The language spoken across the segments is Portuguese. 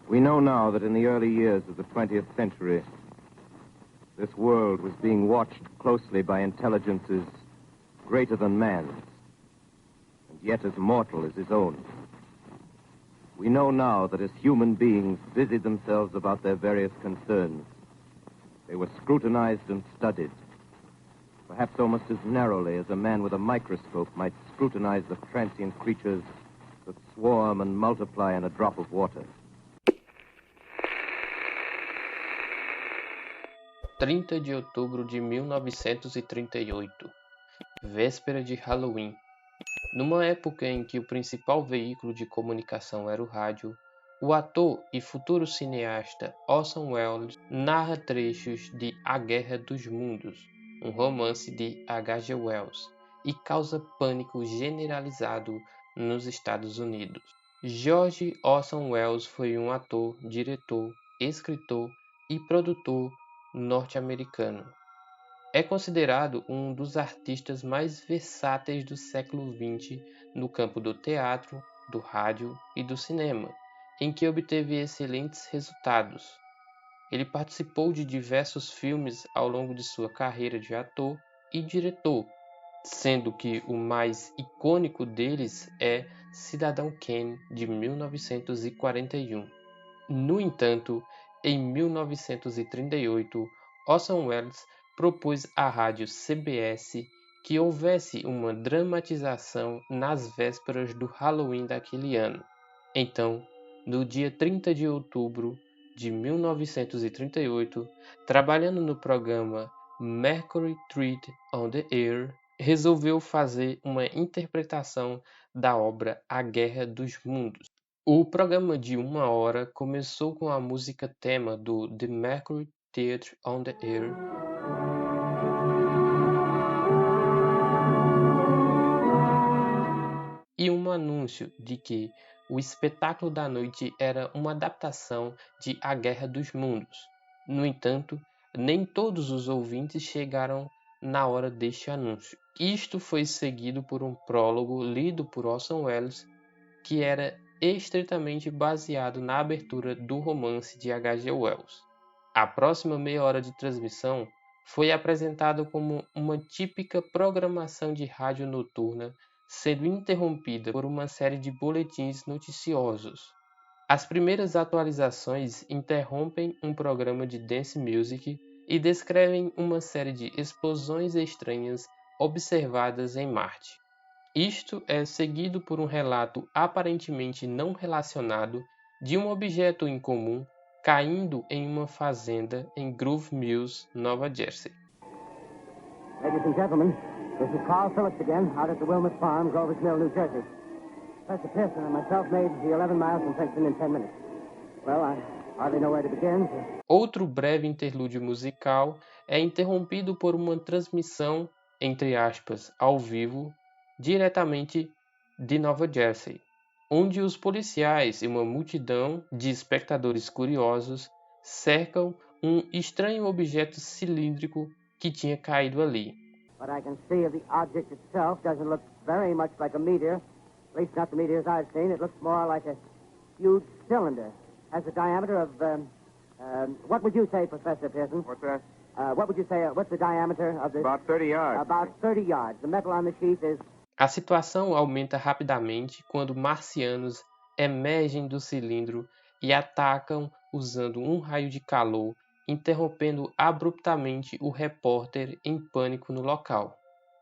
We know now that in the early years of the 20th century, this world was being watched closely by intelligences greater than man's, and yet as mortal as his own. We know now that as human beings busied themselves about their various concerns, they were scrutinized and studied, perhaps almost as narrowly as a man with a microscope might scrutinize the transient creatures that swarm and multiply in a drop of water. 30 de outubro de 1938, véspera de Halloween. Numa época em que o principal veículo de comunicação era o rádio, o ator e futuro cineasta Orson Welles narra trechos de A Guerra dos Mundos, um romance de H.G. Wells, e causa pânico generalizado nos Estados Unidos. George Orson Welles foi um ator, diretor, escritor e produtor norte-americano. É considerado um dos artistas mais versáteis do século XX no campo do teatro, do rádio e do cinema, em que obteve excelentes resultados. Ele participou de diversos filmes ao longo de sua carreira de ator e diretor, sendo que o mais icônico deles é Cidadão Kane, de 1941. No entanto, em 1938, Orson Welles propôs à rádio CBS que houvesse uma dramatização nas vésperas do Halloween daquele ano. Então, no dia 30 de outubro de 1938, trabalhando no programa Mercury Treat on the Air, resolveu fazer uma interpretação da obra A Guerra dos Mundos. O programa de 1 hora começou com a música tema do The Mercury Theatre on the Air, e um anúncio de que o espetáculo da noite era uma adaptação de A Guerra dos Mundos. No entanto, nem todos os ouvintes chegaram na hora deste anúncio. Isto foi seguido por um prólogo lido por Orson Welles, que era estritamente baseado na abertura do romance de H.G. Wells. A próxima meia hora de transmissão foi apresentada como uma típica programação de rádio noturna, sendo interrompida por uma série de boletins noticiosos. As primeiras atualizações interrompem um programa de dance music e descrevem uma série de explosões estranhas observadas em Marte. Isto é seguido por um relato aparentemente não relacionado de um objeto incomum caindo em uma fazenda em Groove Mills, Nova Jersey. Ladies and gentlemen, this is Carl Phillips again, out at the Wilmot Farm, Grover's Mill, New Jersey. Professor Pearson and myself made the 11 miles from Princeton in 10 minutes. Well, I hardly know where to begin. Outro breve interlúdio musical é interrompido por uma transmissão, entre aspas, ao vivo, diretamente de Nova Jersey, onde os policiais e uma multidão de espectadores curiosos cercam um estranho objeto cilíndrico que tinha caído ali. What I can see of the object itself doesn't look very much like a meteor. At least not the meteors I've seen. It looks more like a huge cylinder. Has a diameter of, what would you say, Professor Pearson? What's that? What would you say, what's the diameter of this? About 30 yards. About 30 yards. The metal on the sheath is... A situação aumenta rapidamente quando marcianos emergem do cilindro e atacam usando um raio de calor, interrompendo abruptamente o repórter em pânico no local.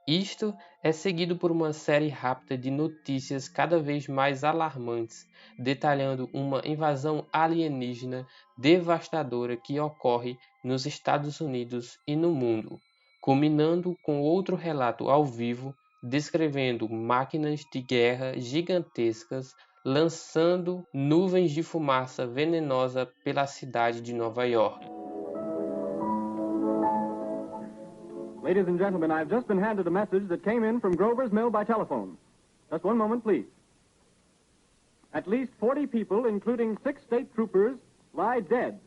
Isto é seguido por uma série rápida de notícias cada vez mais alarmantes, detalhando uma invasão alienígena devastadora que ocorre nos Estados Unidos e no mundo, culminando com outro relato ao vivo descrevendo máquinas de guerra gigantescas lançando nuvens de fumaça venenosa pela cidade de Nova York. Ladies and gentlemen, I've just been handed a message that came in from Grover's Mill by telephone. Just one moment, please. At least 40 people, including 6 state troopers, lie dead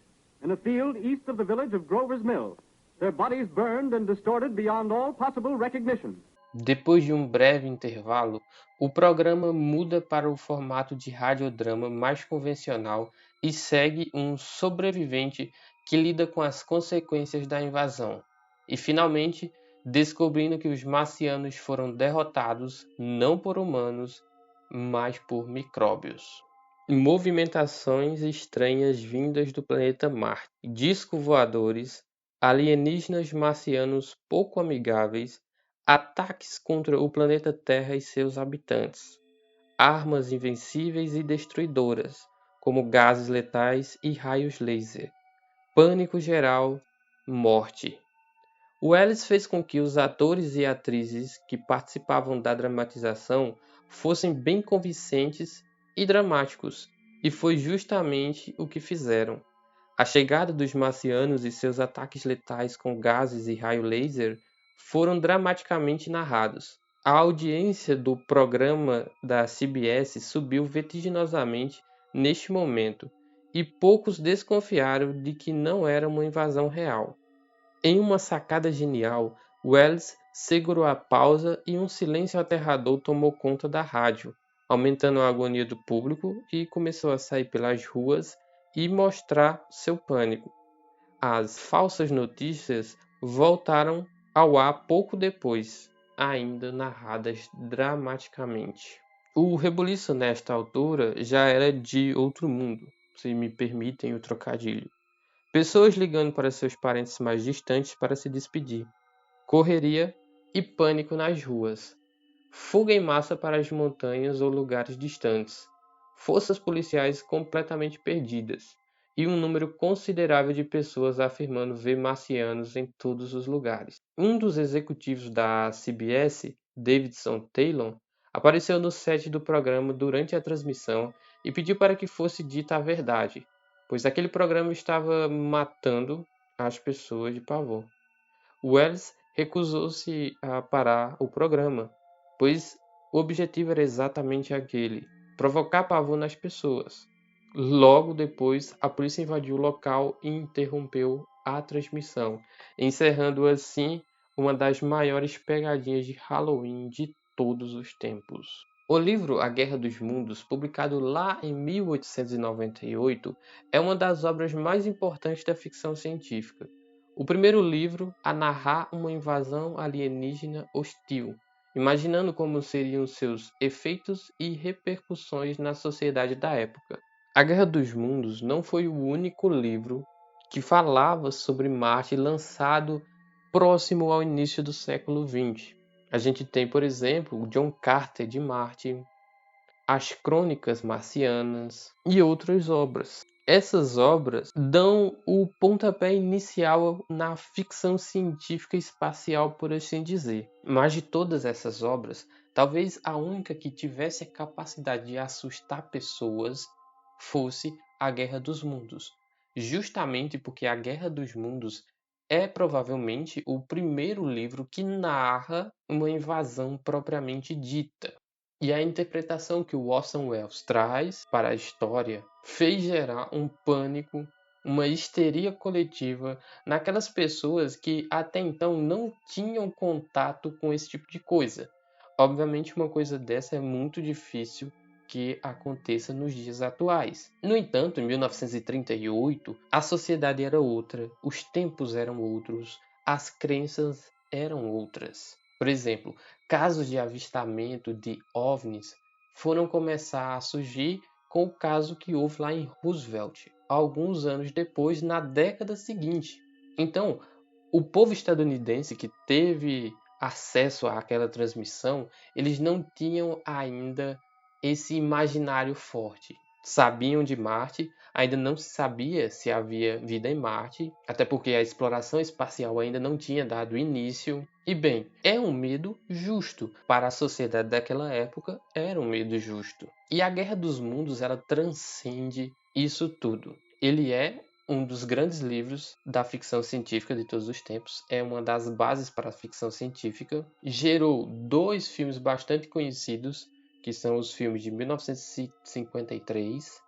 in a field east of the village of Grover's Mill. Their bodies burned and distorted beyond all possible recognition. Depois de um breve intervalo, o programa muda para o formato de radiodrama mais convencional e segue um sobrevivente que lida com as consequências da invasão. E finalmente, descobrindo que os marcianos foram derrotados não por humanos, mas por micróbios. Movimentações estranhas vindas do planeta Marte, discos voadores, alienígenas marcianos pouco amigáveis, ataques contra o planeta Terra e seus habitantes, armas invencíveis e destruidoras, como gases letais e raios laser, pânico geral, morte. Welles fez com que os atores e atrizes que participavam da dramatização fossem bem convincentes e dramáticos, e foi justamente o que fizeram. A chegada dos marcianos e seus ataques letais com gases e raio laser foram dramaticamente narrados. A audiência do programa da CBS subiu vertiginosamente neste momento, e poucos desconfiaram de que não era uma invasão real. Em uma sacada genial, Welles segurou a pausa e um silêncio aterrador tomou conta da rádio, aumentando a agonia do público, e começou a sair pelas ruas e mostrar seu pânico. As falsas notícias voltaram ao ar pouco depois, ainda narradas dramaticamente. O rebuliço nesta altura já era de outro mundo, se me permitem o trocadilho. Pessoas ligando para seus parentes mais distantes para se despedir. Correria e pânico nas ruas. Fuga em massa para as montanhas ou lugares distantes. Forças policiais completamente perdidas. E um número considerável de pessoas afirmando ver marcianos em todos os lugares. Um dos executivos da CBS, Davidson Taylor, apareceu no set do programa durante a transmissão e pediu para que fosse dita a verdade, pois aquele programa estava matando as pessoas de pavor. Welles recusou-se a parar o programa, pois o objetivo era exatamente aquele: provocar pavor nas pessoas. Logo depois, a polícia invadiu o local e interrompeu a transmissão, encerrando assim uma das maiores pegadinhas de Halloween de todos os tempos. O livro A Guerra dos Mundos, publicado lá em 1898, é uma das obras mais importantes da ficção científica. O primeiro livro a narrar uma invasão alienígena hostil, imaginando como seriam seus efeitos e repercussões na sociedade da época. A Guerra dos Mundos não foi o único livro que falava sobre Marte lançado próximo ao início do século XX. A gente tem, por exemplo, o John Carter de Marte, As Crônicas Marcianas e outras obras. Essas obras dão o pontapé inicial na ficção científica espacial, por assim dizer. Mas de todas essas obras, talvez a única que tivesse a capacidade de assustar pessoas fosse A Guerra dos Mundos. Justamente porque A Guerra dos Mundos é provavelmente o primeiro livro que narra uma invasão propriamente dita. E a interpretação que o Orson Welles traz para a história fez gerar um pânico, uma histeria coletiva naquelas pessoas que até então não tinham contato com esse tipo de coisa. Obviamente, uma coisa dessa é muito difícil que aconteça nos dias atuais. No entanto, em 1938, a sociedade era outra, os tempos eram outros, as crenças eram outras. Por exemplo, casos de avistamento de OVNIs foram começar a surgir com o caso que houve lá em Roosevelt, alguns anos depois, na década seguinte. Então, o povo estadunidense que teve acesso àquela transmissão, eles não tinham ainda esse imaginário forte. Sabiam de Marte, ainda não se sabia se havia vida em Marte, até porque a exploração espacial ainda não tinha dado início. E bem, é um medo justo. Para a sociedade daquela época, era um medo justo. E a Guerra dos Mundos, ela transcende isso tudo. Ele é um dos grandes livros da ficção científica de todos os tempos, é uma das bases para a ficção científica. Gerou dois filmes bastante conhecidos, que são os filmes de 1953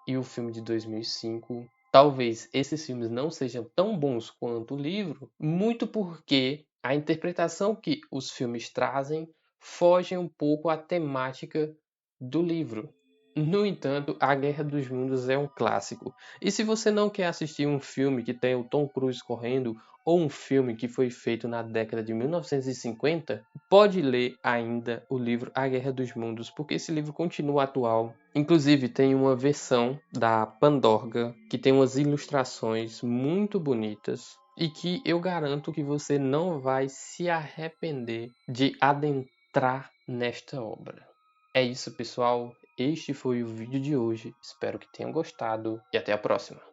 e o filme de 2005. Talvez esses filmes não sejam tão bons quanto o livro, muito porque A interpretação que os filmes trazem foge um pouco à temática do livro. No entanto, A Guerra dos Mundos é um clássico. E se você não quer assistir um filme que tem o Tom Cruise correndo, ou um filme que foi feito na década de 1950, pode ler ainda o livro A Guerra dos Mundos, porque esse livro continua atual. Inclusive, tem uma versão da Pandorga que tem umas ilustrações muito bonitas e que eu garanto que você não vai se arrepender de adentrar nesta obra. É isso, pessoal. Este foi o vídeo de hoje. Espero que tenham gostado e até a próxima.